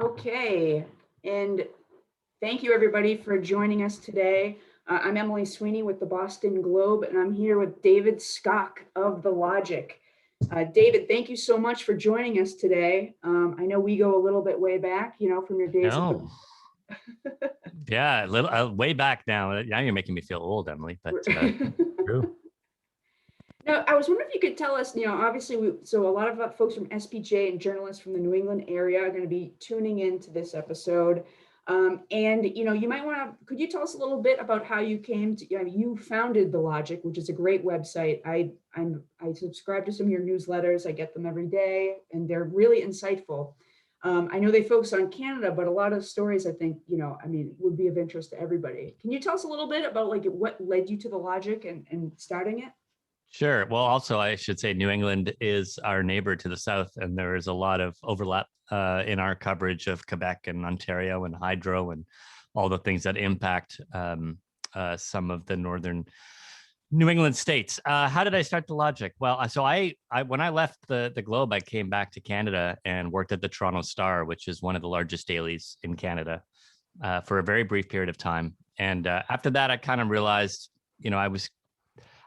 Okay, and thank you everybody for joining us today. I'm Emily Sweeney with the Boston Globe, and I'm here with David Skok of The Logic. David, thank you so much for joining us today. I know we go a little bit way back, from your days at No. Yeah, a little way back now. Now you're making me feel old, Emily, but true. Now, I was wondering if you could tell us, obviously, so a lot of folks from SPJ and journalists from the New England area are going to be tuning into this episode. And, you might want to, could you tell us a little bit about how you came to, you founded The Logic, which is a great website. I subscribe to some of your newsletters. I get them every day, and they're really insightful. I know they focus on Canada, but a lot of stories, I think, would be of interest to everybody. Can you tell us a little bit about what led you to The Logic and starting it? Sure. Well, also, I should say New England is our neighbor to the south, and there is a lot of overlap in our coverage of Quebec and Ontario and hydro and all the things that impact some of the northern New England states. How did I start The Logic? Well, so I when I left the Globe, I came back to Canada and worked at the Toronto Star, which is one of the largest dailies in Canada, for a very brief period of time. And after that, I kind of realized,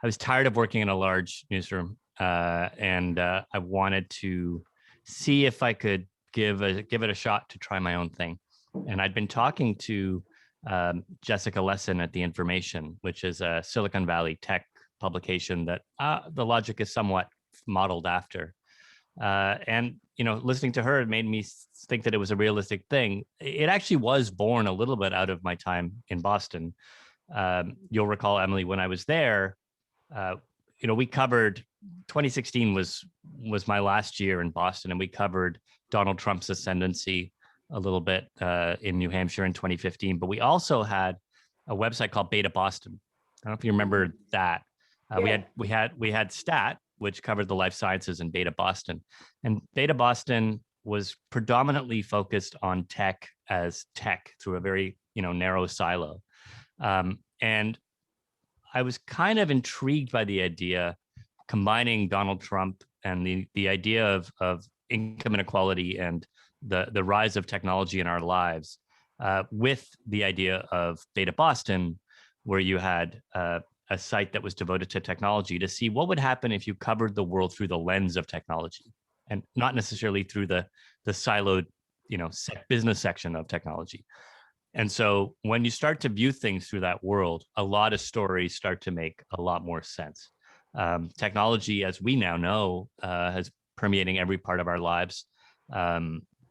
I was tired of working in a large newsroom, and I wanted to see if I could give it a shot to try my own thing. And I'd been talking to Jessica Lesson at The Information, which is a Silicon Valley tech publication that The Logic is somewhat modeled after. And listening to her, it made me think that it was a realistic thing. It actually was born a little bit out of my time in Boston. You'll recall, Emily, when I was there, we covered 2016 was my last year in Boston, and we covered Donald Trump's ascendancy a little bit in New Hampshire in 2015. But we also had a website called Beta Boston. I don't know if you remember that. Yeah. We had Stat, which covered the life sciences, in Beta Boston, and Beta Boston was predominantly focused on tech as tech through a very narrow silo, and I was kind of intrigued by the idea combining Donald Trump and the idea of income inequality and the rise of technology in our lives, with the idea of Beta Boston, where you had a site that was devoted to technology, to see what would happen if you covered the world through the lens of technology and not necessarily through the siloed business section of technology. And so when you start to view things through that world, a lot of stories start to make a lot more sense. Technology, as we now know, is permeating every part of our lives,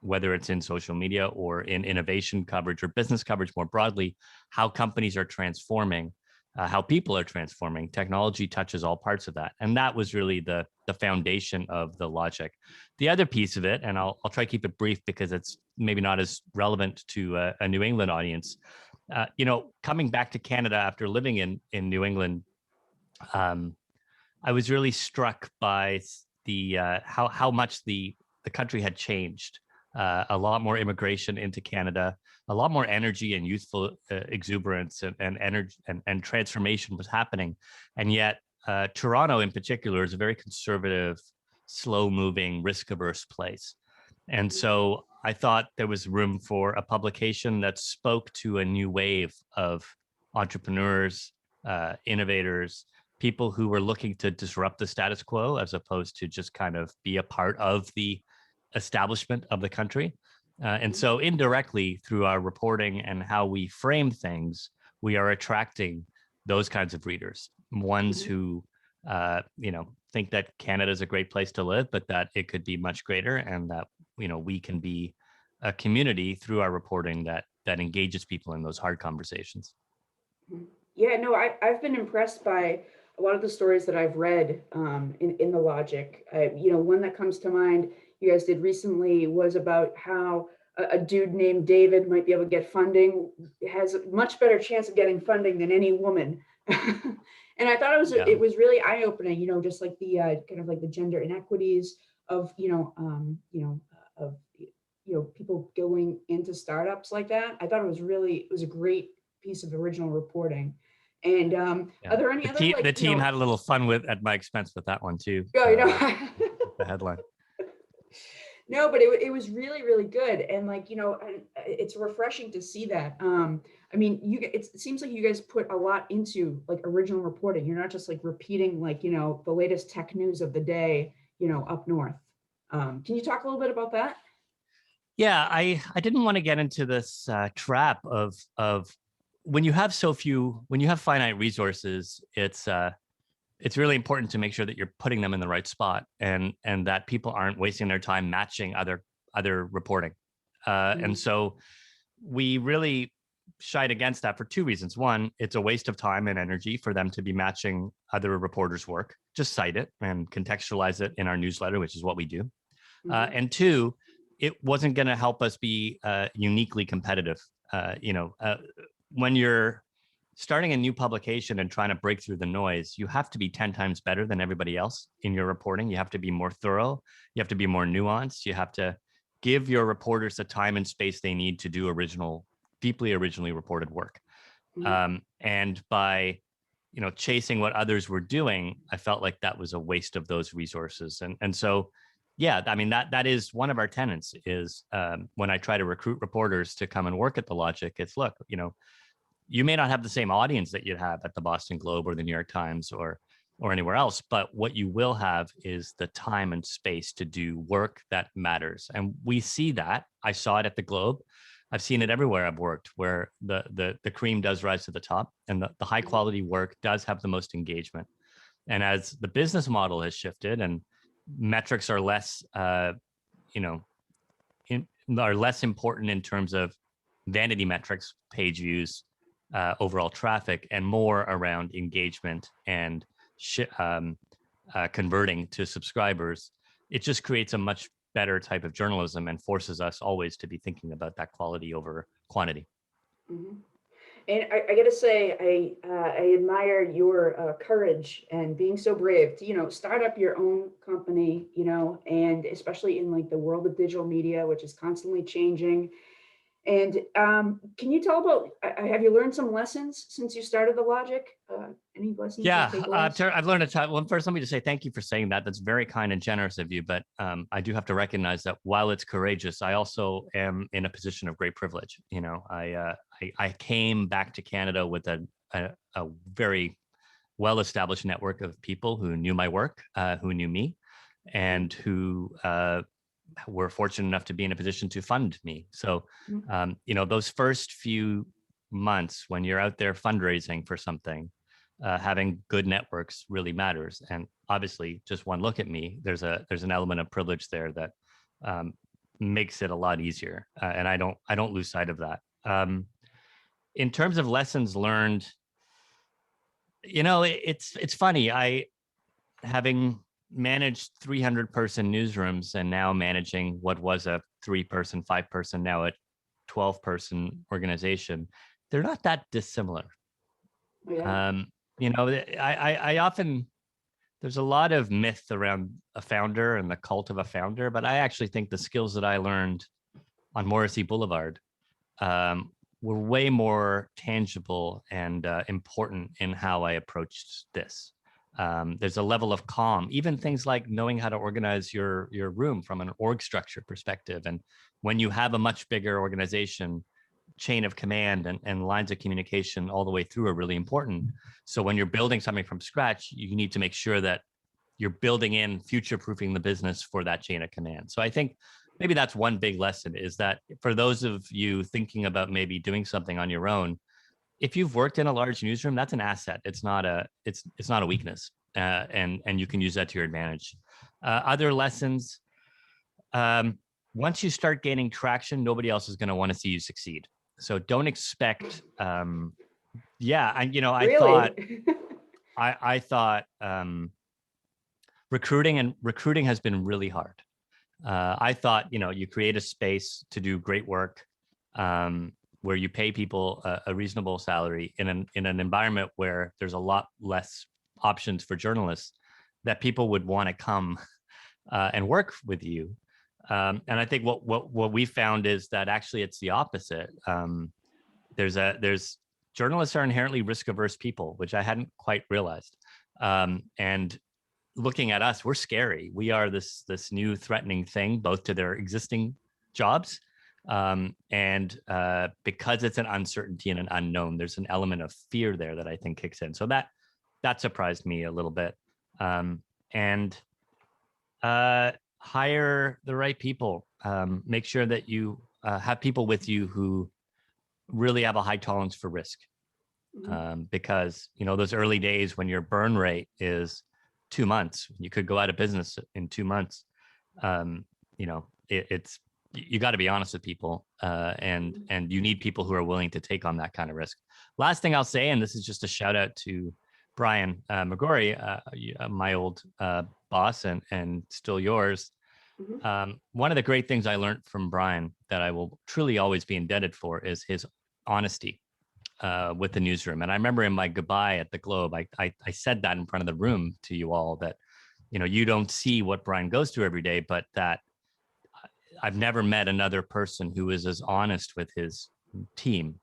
whether it's in social media or in innovation coverage or business coverage more broadly. How companies are transforming, how people are transforming. Technology touches all parts of that. And that was really the foundation of The Logic. The other piece of it, and I'll try to keep it brief because it's maybe not as relevant to a New England audience. Coming back to Canada after living in New England, I was really struck by the how much the country had changed. A lot more immigration into Canada, a lot more energy and youthful exuberance and energy and transformation was happening. And yet Toronto in particular is a very conservative, slow-moving, risk-averse place. And so I thought there was room for a publication that spoke to a new wave of entrepreneurs, innovators, people who were looking to disrupt the status quo as opposed to just kind of be a part of the establishment of the country. And so indirectly, through our reporting and how we frame things, we are attracting those kinds of readers, ones who think that Canada is a great place to live, but that it could be much greater, and that we can be a community through our reporting that engages people in those hard conversations. Yeah, no, I've been impressed by a lot of the stories that I've read in The Logic. One that comes to mind you guys did recently was about how a dude named David might be able to get funding, has a much better chance of getting funding than any woman. And I thought it was really eye-opening, just like the kind of like the gender inequities of, people going into startups like that. I thought it was a great piece of original reporting. And are there any other the team had a little fun at my expense with that one too. Oh, the headline. No, but it was really, really good. And like, it's refreshing to see that. I mean, it seems like you guys put a lot into like original reporting. You're not just like repeating like, the latest tech news of the day, up north. Can you talk a little bit about that? Yeah, I didn't want to get into this trap of when you have when you have finite resources, it's really important to make sure that you're putting them in the right spot, and that people aren't wasting their time matching other reporting. And so we really shied against that for two reasons. One, it's a waste of time and energy for them to be matching other reporters' work. Just cite it and contextualize it in our newsletter, which is what we do. And two, it wasn't going to help us be uniquely competitive. When you're starting a new publication and trying to break through the noise, you have to be 10 times better than everybody else in your reporting. You have to be more thorough. You have to be more nuanced. You have to give your reporters the time and space they need to do deeply originally reported work. And by chasing what others were doing, I felt like that was a waste of those resources. And so, yeah, I mean, that is one of our tenets is when I try to recruit reporters to come and work at the Logic, it's look, you may not have the same audience that you'd have at the Boston Globe or the New York Times or anywhere else, but what you will have is the time and space to do work that matters. And we see that. I saw it at the Globe. I've seen it everywhere I've worked, where the cream does rise to the top, and the high quality work does have the most engagement. And as the business model has shifted and metrics are less, are less important in terms of vanity metrics, page views, overall traffic, and more around engagement and converting to subscribers, it just creates a much better type of journalism and forces us always to be thinking about that quality over quantity. And I got to say, I admire your courage and being so brave to, start up your own company, and especially in like the world of digital media, which is constantly changing. And can you tell about, have you learned some lessons since you started the Logic? Any lessons? Yeah, I've learned a ton. Well, first, let me just say thank you for saying that. That's very kind and generous of you. But I do have to recognize that while it's courageous, I also am in a position of great privilege. I came back to Canada with a very well-established network of people who knew my work, who knew me, and who were fortunate enough to be in a position to fund me. So, those first few months when you're out there fundraising for something, having good networks really matters. And obviously, just one look at me, there's an element of privilege there that makes it a lot easier. And I don't lose sight of that. In terms of lessons learned, it's funny. Having managed 300-person newsrooms and now managing what was a 3-person, 5-person, now a 12-person organization, they're not that dissimilar. Yeah. I often, there's a lot of myth around a founder and the cult of a founder, but I actually think the skills that I learned on Morrissey Boulevard were way more tangible and important in how I approached this. There's a level of calm, even things like knowing how to organize your room from an org structure perspective. And when you have a much bigger organization, chain of command and lines of communication all the way through are really important. So when you're building something from scratch, you need to make sure that you're building in future-proofing the business for that chain of command. So I think maybe that's one big lesson, is that for those of you thinking about maybe doing something on your own, if you've worked in a large newsroom, that's an asset. It's not a weakness, and you can use that to your advantage. Other lessons: once you start gaining traction, nobody else is going to want to see you succeed. So don't expect. Really? I thought recruiting has been really hard. I thought you create a space to do great work. Where you pay people a reasonable salary in an environment where there's a lot less options for journalists, that people would want to come and work with you. And I think what we found is that actually it's the opposite. There's journalists are inherently risk averse people, which I hadn't quite realized. And looking at us, we're scary. We are this new threatening thing, both to their existing jobs, and because it's an uncertainty and an unknown, there's an element of fear there that I think kicks in. So that surprised me a little bit. And hire the right people. Make sure that you have people with you who really have a high tolerance for risk. Because, those early days when your burn rate is 2 months, you could go out of business in 2 months. It's you got to be honest with people, and you need people who are willing to take on that kind of risk. Last thing I'll say, and this is just a shout out to Brian McGorry, my old boss and still yours. One of the great things I learned from Brian that I will truly always be indebted for is his honesty with the newsroom. And I remember in my goodbye at the Globe, I said that in front of the room to you all, that you don't see what Brian goes through every day, but that I've never met another person who is as honest with his team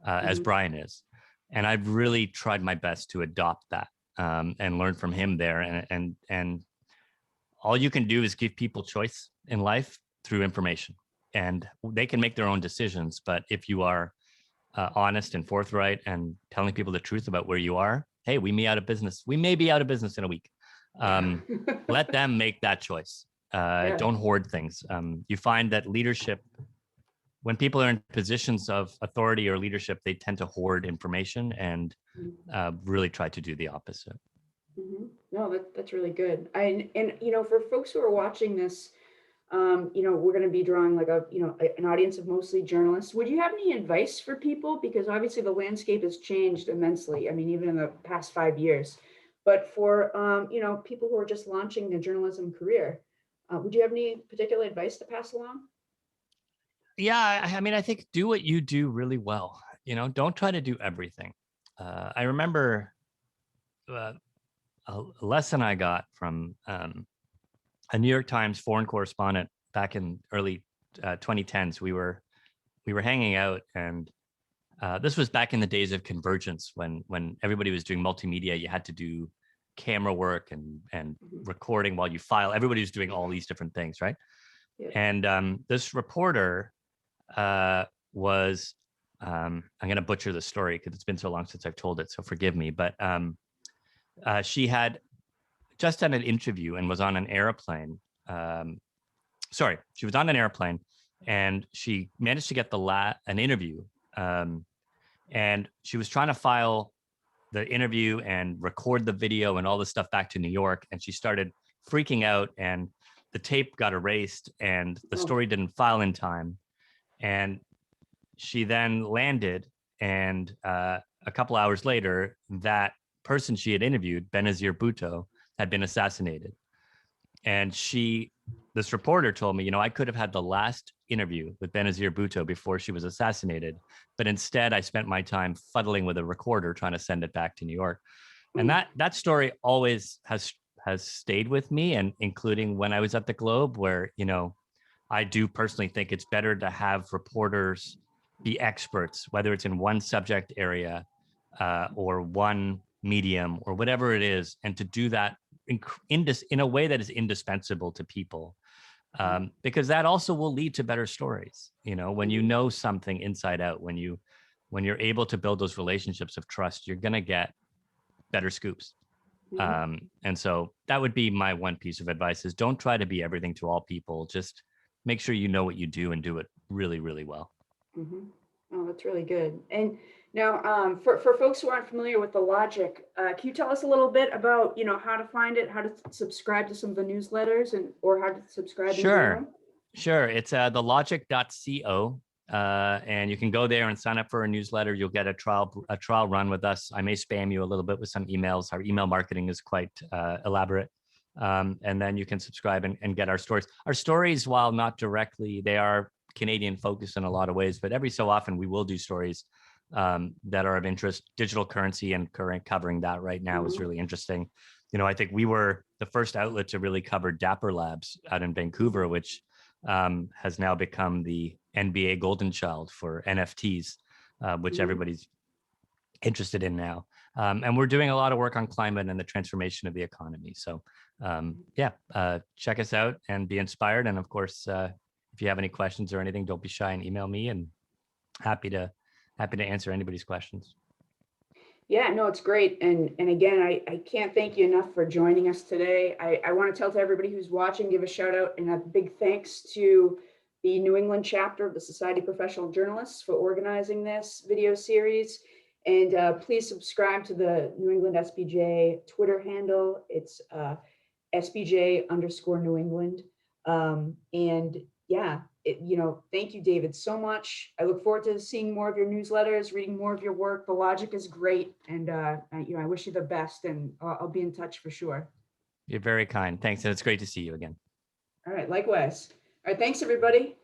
as Brian is. And I've really tried my best to adopt that and learn from him there. And all you can do is give people choice in life through information, and they can make their own decisions. But if you are honest and forthright and telling people the truth about where you are, hey, we may be out of business. We may be out of business in a week. Let them make that choice. Don't hoard things. You find that leadership, when people are in positions of authority or leadership, they tend to hoard information and really try to do the opposite. No, that's really good. And for folks who are watching this, we're going to be drawing like an audience of mostly journalists. Would you have any advice for people? Because obviously the landscape has changed immensely. I mean, even in the past 5 years. But for people who are just launching their journalism career, would you have any particular advice to pass along? Yeah, I mean, I think do what you do really well. Don't try to do everything. I remember a lesson I got from a New York Times foreign correspondent back in early 2010s. We were hanging out, and this was back in the days of convergence when everybody was doing multimedia. You had to do camera work and recording while you file. Everybody was doing all these different things, right? Yeah. And this reporter was, I'm going to butcher the story because it's been so long since I've told it, so forgive me. But she had just done an interview and was on an airplane. She was on an airplane, and she managed to get an interview. And she was trying to file the interview and record the video and all this stuff back to New York. And she started freaking out, and the tape got erased, and the story didn't file in time. And she then landed, and a couple hours later, that person she had interviewed, Benazir Bhutto, had been assassinated. And this reporter told me, I could have had the last interview with Benazir Bhutto before she was assassinated, but instead I spent my time fuddling with a recorder trying to send it back to New York. And that story always has stayed with me, and including when I was at the Globe, where, I do personally think it's better to have reporters be experts, whether it's in one subject area or one medium or whatever it is, and to do that in a way that is indispensable to people, because that also will lead to better stories. When you know something inside out, when you're able to build those relationships of trust, you're going to get better scoops. And so that would be my one piece of advice: is don't try to be everything to all people. Just make sure you know what you do and do it really, really well. Oh, that's really good. And now, for folks who aren't familiar with the logic, can you tell us a little bit about, how to find it, how to subscribe to some of the newsletters, or how to subscribe? Sure. It's thelogic.co. And you can go there and sign up for a newsletter. You'll get a trial run with us. I may spam you a little bit with some emails. Our email marketing is quite elaborate. And then you can subscribe and get our stories. Our stories, while not directly, they are Canadian focused in a lot of ways, but every so often we will do stories that are of interest. Digital currency and covering that right now is really interesting. I think we were the first outlet to really cover Dapper Labs out in Vancouver, which has now become the NBA golden child for NFTs, which everybody's interested in now. And we're doing a lot of work on climate and the transformation of the economy. So check us out and be inspired. And of course, if you have any questions or anything, don't be shy and email me, and happy to answer anybody's questions. Yeah, no, it's great. And again, I can't thank you enough for joining us today. I want to tell to everybody who's watching, give a shout out and a big thanks to the New England chapter of the Society of Professional Journalists for organizing this video series. And please subscribe to the New England SPJ Twitter handle. It's SPJ_New England. Thank you, David, so much. I look forward to seeing more of your newsletters, reading more of your work. The logic is great. And, I wish you the best, and I'll be in touch for sure. You're very kind. Thanks. And it's great to see you again. All right. Likewise. All right. Thanks, everybody.